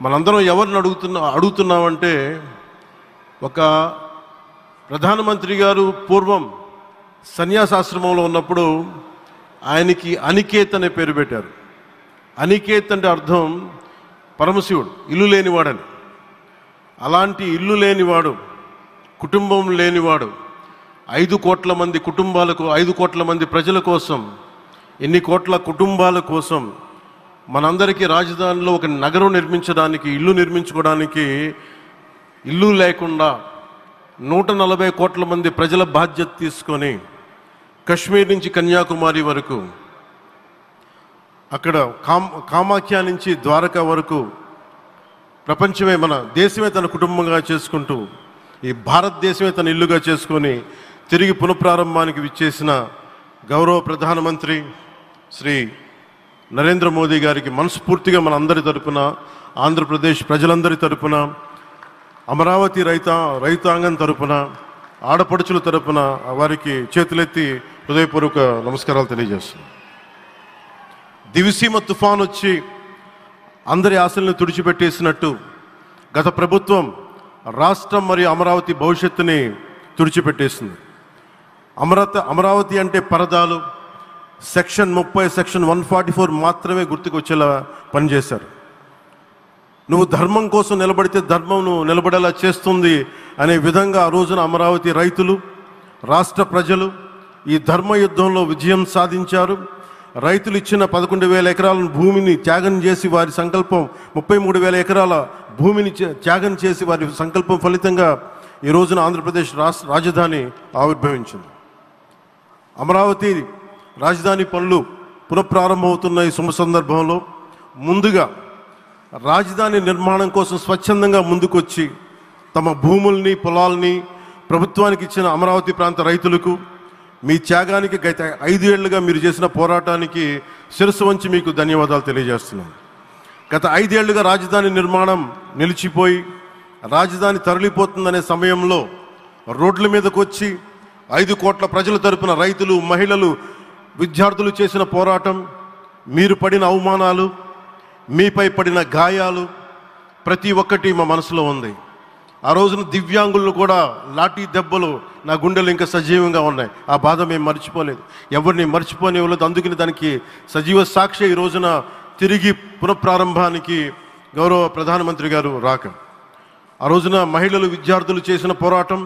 మనందరం ఎవరిని అడుగుతున్నామంటే, ఒక ప్రధానమంత్రి గారు పూర్వం సన్యాసాశ్రమంలో ఉన్నప్పుడు ఆయనకి అనికేత్ అనే పేరు పెట్టారు. అనికేత్ అంటే అర్థం పరమశివుడు, ఇల్లు లేనివాడని. అలాంటి ఇల్లు లేనివాడు, కుటుంబం లేనివాడు 5 కోట్ల మంది కుటుంబాలకు, 5 కోట్ల మంది ప్రజల కోసం, ఎన్ని కోట్ల కుటుంబాల కోసం మనందరికీ రాజధానిలో ఒక నగరం నిర్మించడానికి, ఇల్లు నిర్మించుకోవడానికి ఇల్లు లేకుండా 140 కోట్ల మంది ప్రజల బాధ్యత తీసుకొని కశ్మీర్ నుంచి కన్యాకుమారి వరకు, అక్కడ కామాఖ్య నుంచి ద్వారకా వరకు ప్రపంచమే, మన దేశమే తన కుటుంబంగా చేసుకుంటూ ఈ భారతదేశమే తన ఇల్లుగా చేసుకొని తిరిగి పునఃప్రారంభానికి విచ్చేసిన గౌరవ ప్రధానమంత్రి శ్రీ నరేంద్ర మోదీ గారికి మనస్ఫూర్తిగా మన అందరి తరపున, ఆంధ్రప్రదేశ్ ప్రజలందరి తరపున, అమరావతి రైతాంగం తరపున, ఆడపడుచుల తరపున వారికి చేతులెత్తి హృదయపూర్వక నమస్కారాలు తెలియజేస్తున్నాను. దివిసీమ తుఫాన్ వచ్చి అందరి ఆశలను తుడిచిపెట్టేసినట్టు గత ప్రభుత్వం రాష్ట్రం మరియు అమరావతి భవిష్యత్తుని తుడిచిపెట్టేసింది. అమరావతి అంటే పరదాలు, సెక్షన్ 30, సెక్షన్ 144 మాత్రమే గుర్తుకొచ్చేలా పనిచేశారు. నువ్వు ధర్మం కోసం నిలబడితే ధర్మం నువ్వు నిలబడేలా చేస్తుంది అనే విధంగా ఆ రోజున అమరావతి రైతులు, రాష్ట్ర ప్రజలు ఈ ధర్మ యుద్ధంలో విజయం సాధించారు. రైతులు ఇచ్చిన 11,000 ఎకరాల భూమిని త్యాగం చేసి, వారి సంకల్పం 33,000 ఎకరాల భూమిని త్యాగం చేసి వారి సంకల్పం ఫలితంగా ఈ రోజున ఆంధ్రప్రదేశ్ రాజధాని ఆవిర్భవించింది. అమరావతి రాజధాని పనులు పునఃప్రారంభమవుతున్న ఈ శుభ సందర్భంలో ముందుగా రాజధాని నిర్మాణం కోసం స్వచ్ఛందంగా ముందుకొచ్చి తమ భూముల్ని, పొలాల్ని ప్రభుత్వానికి ఇచ్చిన అమరావతి ప్రాంత రైతులకు, మీ త్యాగానికి, గత 5 ఏళ్లుగా మీరు చేసిన పోరాటానికి శిరస్సు వంచి మీకు ధన్యవాదాలు తెలియజేస్తున్నాను. గత 5 ఏళ్లుగా రాజధాని నిర్మాణం నిలిచిపోయి రాజధాని తరలిపోతుందనే సమయంలో రోడ్ల మీదకు వచ్చి 5 కోట్ల ప్రజల తరపున రైతులు, మహిళలు, విద్యార్థులు చేసిన పోరాటం, మీరు పడిన అవమానాలు, మీపై పడిన గాయాలు ప్రతి ఒక్కటి మా మనసులో ఉంది. ఆ రోజున దివ్యాంగులను కూడా లాఠీ దెబ్బలు నా గుండెలు ఇంకా సజీవంగా ఉన్నాయి. ఆ బాధ మేము మర్చిపోలేదు, ఎవరిని మర్చిపోనివ్వలేదు. అందుకని దానికి సజీవ సాక్షి ఈ రోజున తిరిగి పునఃప్రారంభానికి గౌరవ ప్రధానమంత్రి గారు రాక, ఆ రోజున మహిళలు, విద్యార్థులు చేసిన పోరాటం